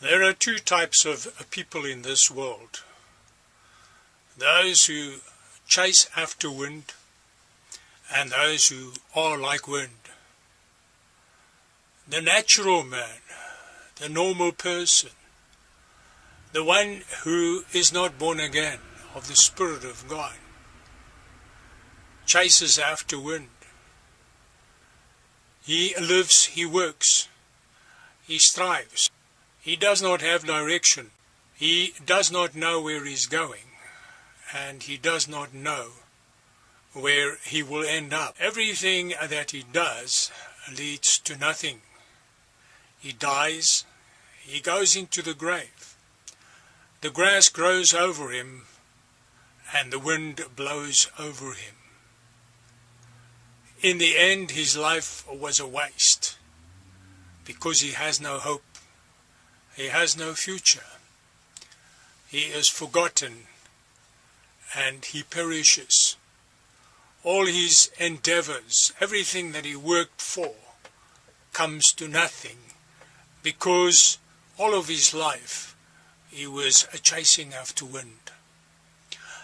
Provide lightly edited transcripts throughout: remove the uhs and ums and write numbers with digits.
There are two types of people in this world. Those who chase after wind and those who are like wind. The natural man, the normal person, the one who is not born again of the Spirit of God, chases after wind. He lives, he works, he strives. He does not have direction. He does not know where he's going, and he does not know where he will end up. Everything that he does leads to nothing. He dies, he goes into the grave. The grass grows over him, and the wind blows over him. In the end, his life was a waste, because he has no hope. He has no future. He is forgotten, and he perishes. All his endeavors, everything that he worked for, comes to nothing, because all of his life he was chasing after wind.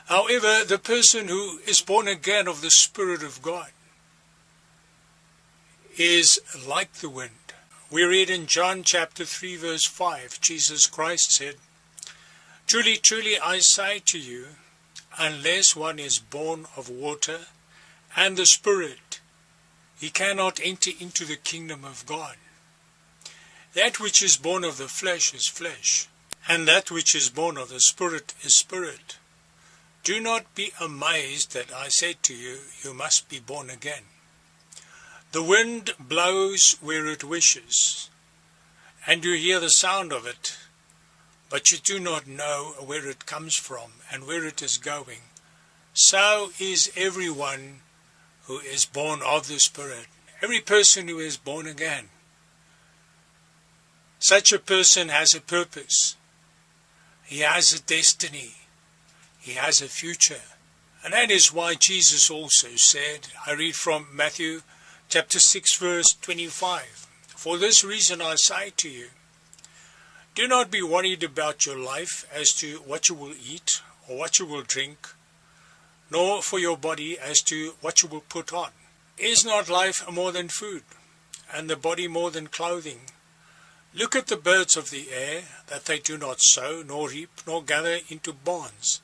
However, the person who is born again of the Spirit of God is like the wind. We read in John chapter 3 verse 5, Jesus Christ said, "Truly, truly, I say to you, unless one is born of water and the Spirit, he cannot enter into the kingdom of God. That which is born of the flesh is flesh, and that which is born of the Spirit is spirit. Do not be amazed that I said to you, you must be born again. The wind blows where it wishes, and you hear the sound of it, but you do not know where it comes from and where it is going. So is everyone who is born of the Spirit," every person who is born again. Such a person has a purpose. He has a destiny. He has a future. And that is why Jesus also said, I read from Matthew chapter 6 verse 25, "For this reason I say to you, do not be worried about your life as to what you will eat or what you will drink, nor for your body as to what you will put on. Is not life more than food, and the body more than clothing? Look at the birds of the air, that they do not sow, nor reap, nor gather into barns,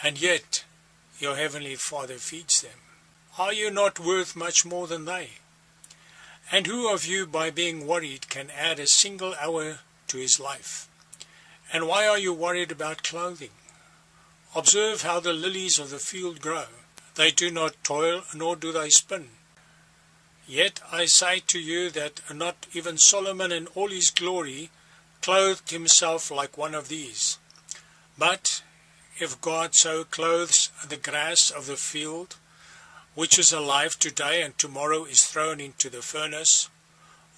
and yet your heavenly Father feeds them. Are you not worth much more than they? And who of you, by being worried, can add a single hour to his life? And why are you worried about clothing? Observe how the lilies of the field grow. They do not toil, nor do they spin. Yet I say to you that not even Solomon in all his glory clothed himself like one of these. But if God so clothes the grass of the field, which is alive today and tomorrow is thrown into the furnace,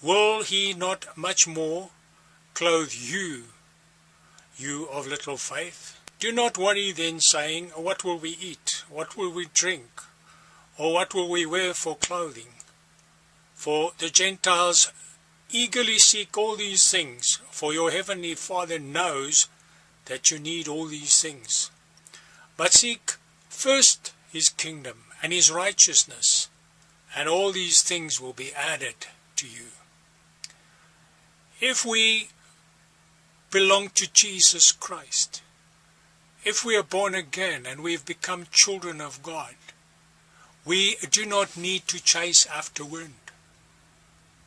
will he not much more clothe you, you of little faith? Do not worry then, saying, what will we eat? What will we drink? Or what will we wear for clothing? For the Gentiles eagerly seek all these things, for your heavenly Father knows that you need all these things. But seek first his kingdom and his righteousness, and all these things will be added to you." If we belong to Jesus Christ, if we are born again and we've become children of God, we do not need to chase after wind.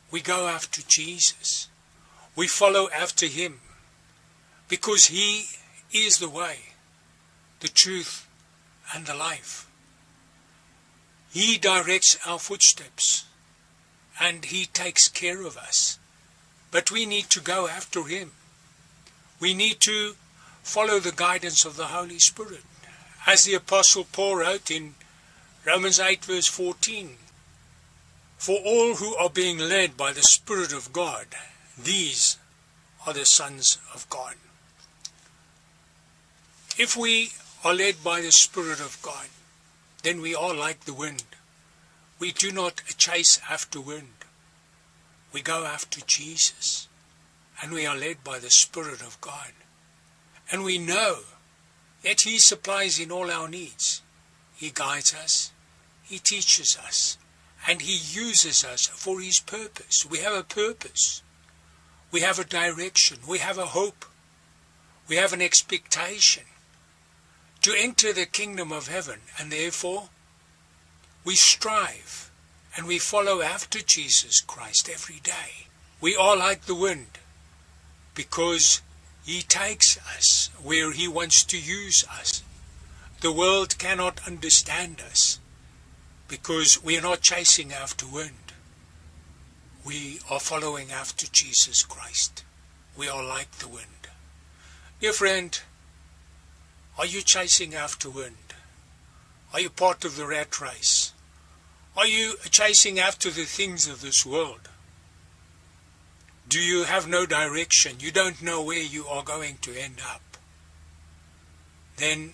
We go after Jesus. We follow after him, because he is the way, the truth, and the life. He directs our footsteps, and he takes care of us. But we need to go after him. We need to follow the guidance of the Holy Spirit. As the Apostle Paul wrote in Romans 8 verse 14, "For all who are being led by the Spirit of God, these are the sons of God." If we are led by the Spirit of God, then we are like the wind. We do not chase after wind. We go after Jesus. and we are led by the Spirit of God. And we know that He supplies in all our needs. He guides us, He teaches us, and He uses us for His purpose. We have a purpose. We have a direction. We have a hope. We have an expectation to enter the kingdom of heaven, and therefore we strive and we follow after Jesus Christ every day. We are like the wind because He takes us where He wants to use us. The world cannot understand us because we are not chasing after wind. We are following after Jesus Christ. We are like the wind. Dear friend, are you chasing after wind? Are you part of the rat race? Are you chasing after the things of this world? Do you have no direction? You don't know where you are going to end up? Then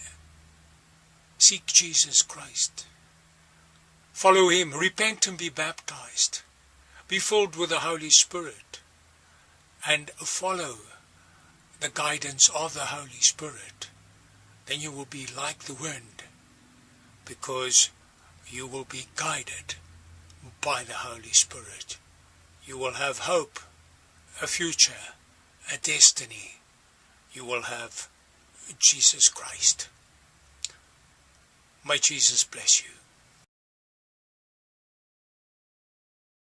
seek Jesus Christ. Follow Him. Repent and be baptized. Be filled with the Holy Spirit. And follow the guidance of the Holy Spirit. Then you will be like the wind, because you will be guided by the Holy Spirit. You will have hope, a future, a destiny. You will have Jesus Christ. May Jesus bless you.